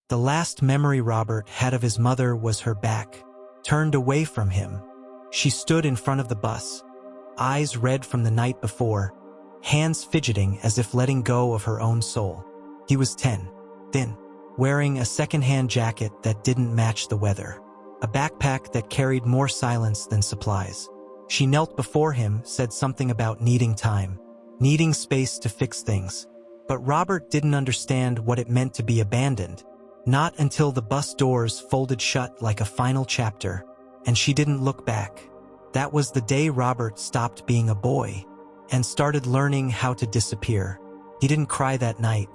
The last memory Robert had of his mother was her back, turned away from him. She stood in front of the bus, eyes red from the night before, hands fidgeting as if letting go of her own soul. He was 10, thin, wearing a second-hand jacket that didn't match the weather, a backpack that carried more silence than supplies. She knelt before him, said something about needing time, needing space to fix things. But Robert didn't understand what it meant to be abandoned, not until the bus doors folded shut like a final chapter, and she didn't look back. That was the day Robert stopped being a boy and started learning how to disappear. He didn't cry that night,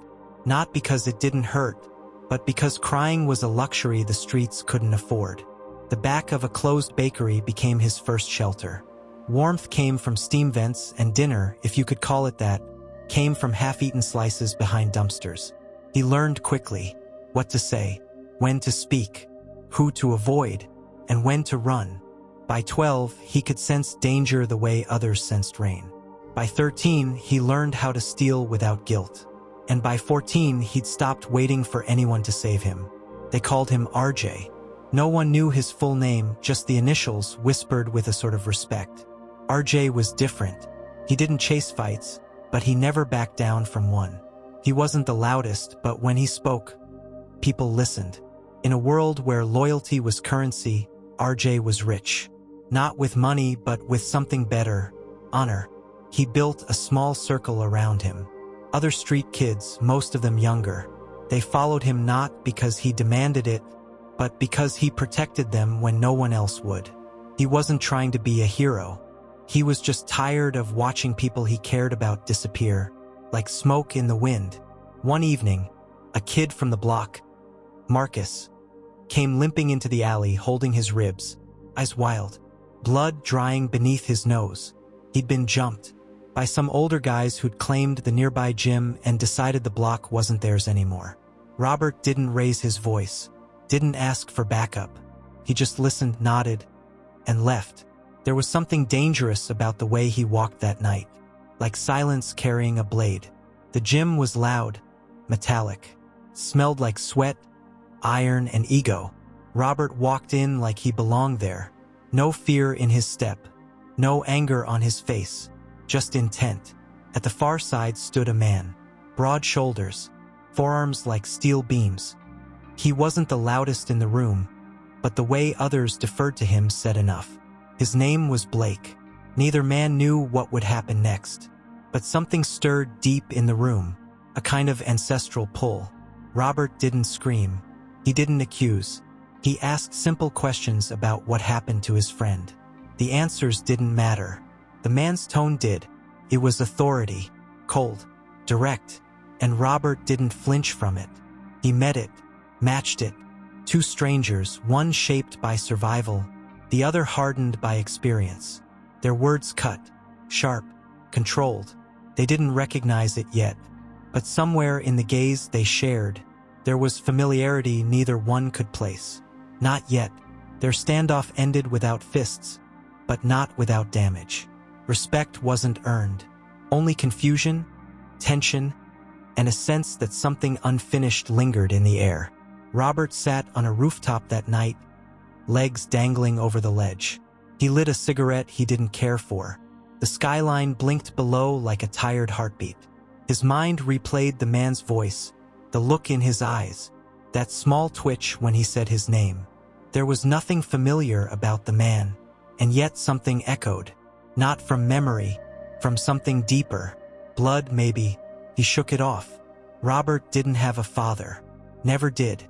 not because it didn't hurt, but because crying was a luxury the streets couldn't afford. The back of a closed bakery became his first shelter. Warmth came from steam vents, and dinner, if you could call it that, came from half-eaten slices behind dumpsters. He learned quickly what to say, when to speak, who to avoid, and when to run. By 12, he could sense danger the way others sensed rain. By 13, he learned how to steal without guilt. And by 14, he'd stopped waiting for anyone to save him. They called him RJ. No one knew his full name, just the initials whispered with a sort of respect. RJ was different. He didn't chase fights, but he never backed down from one. He wasn't the loudest, but when he spoke, people listened. In a world where loyalty was currency, RJ was rich. Not with money, but with something better, honor. He built a small circle around him. Other street kids, most of them younger, they followed him not because he demanded it, but because he protected them when no one else would. He wasn't trying to be a hero. He was just tired of watching people he cared about disappear, like smoke in the wind. One evening, a kid from the block, Marcus, came limping into the alley holding his ribs, eyes wild, blood drying beneath his nose. He'd been jumped by some older guys who'd claimed the nearby gym and decided the block wasn't theirs anymore. Robert didn't raise his voice, didn't ask for backup. He just listened, nodded, and left. There was something dangerous about the way he walked that night, like silence carrying a blade. The gym was loud, metallic, smelled like sweat, iron, and ego. Robert walked in like he belonged there. No fear in his step, no anger on his face, just intent. At the far side stood a man, broad shoulders, forearms like steel beams. He wasn't the loudest in the room, but the way others deferred to him said enough. His name was Blake. Neither man knew what would happen next, but something stirred deep in the room, a kind of ancestral pull. Robert didn't scream. He didn't accuse. He asked simple questions about what happened to his friend. The answers didn't matter. The man's tone did. It was authority, cold, direct, and Robert didn't flinch from it. He met it, matched it. Two strangers, one shaped by survival, the other hardened by experience. Their words cut, sharp, controlled. They didn't recognize it yet, but somewhere in the gaze they shared, there was familiarity neither one could place. Not yet. Their standoff ended without fists, but not without damage. Respect wasn't earned. Only confusion, tension, and a sense that something unfinished lingered in the air. Robert sat on a rooftop that night, legs dangling over the ledge. He lit a cigarette he didn't care for. The skyline blinked below like a tired heartbeat. His mind replayed the man's voice, the look in his eyes, that small twitch when he said his name. There was nothing familiar about the man, and yet something echoed, not from memory, from something deeper. Blood, maybe. He shook it off. Robert didn't have a father. Never did.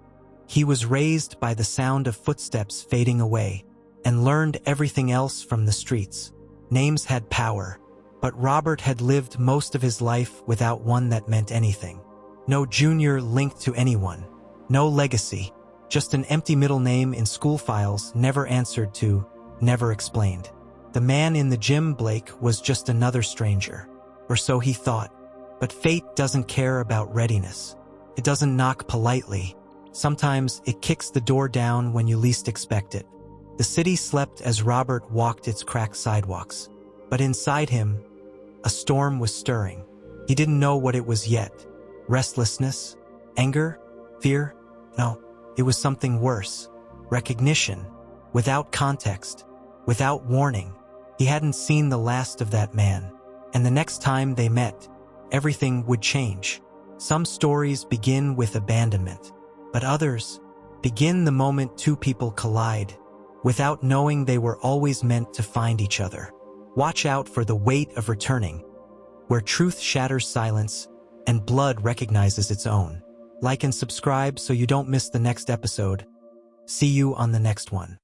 He was raised by the sound of footsteps fading away, and learned everything else from the streets. Names had power, but Robert had lived most of his life without one that meant anything. No junior linked to anyone. No legacy. Just an empty middle name in school files, never answered to, never explained. The man in the gym, Blake, was just another stranger. Or so he thought. But fate doesn't care about readiness. It doesn't knock politely. Sometimes it kicks the door down when you least expect it. The city slept as Robert walked its cracked sidewalks. But inside him, a storm was stirring. He didn't know what it was yet. Restlessness? Anger? Fear? No, it was something worse. Recognition. Without context. Without warning. He hadn't seen the last of that man. And the next time they met, everything would change. Some stories begin with abandonment, but others begin the moment two people collide, without knowing they were always meant to find each other. Watch out for The Weight of Returning, where truth shatters silence and blood recognizes its own. Like and subscribe so you don't miss the next episode. See you on the next one.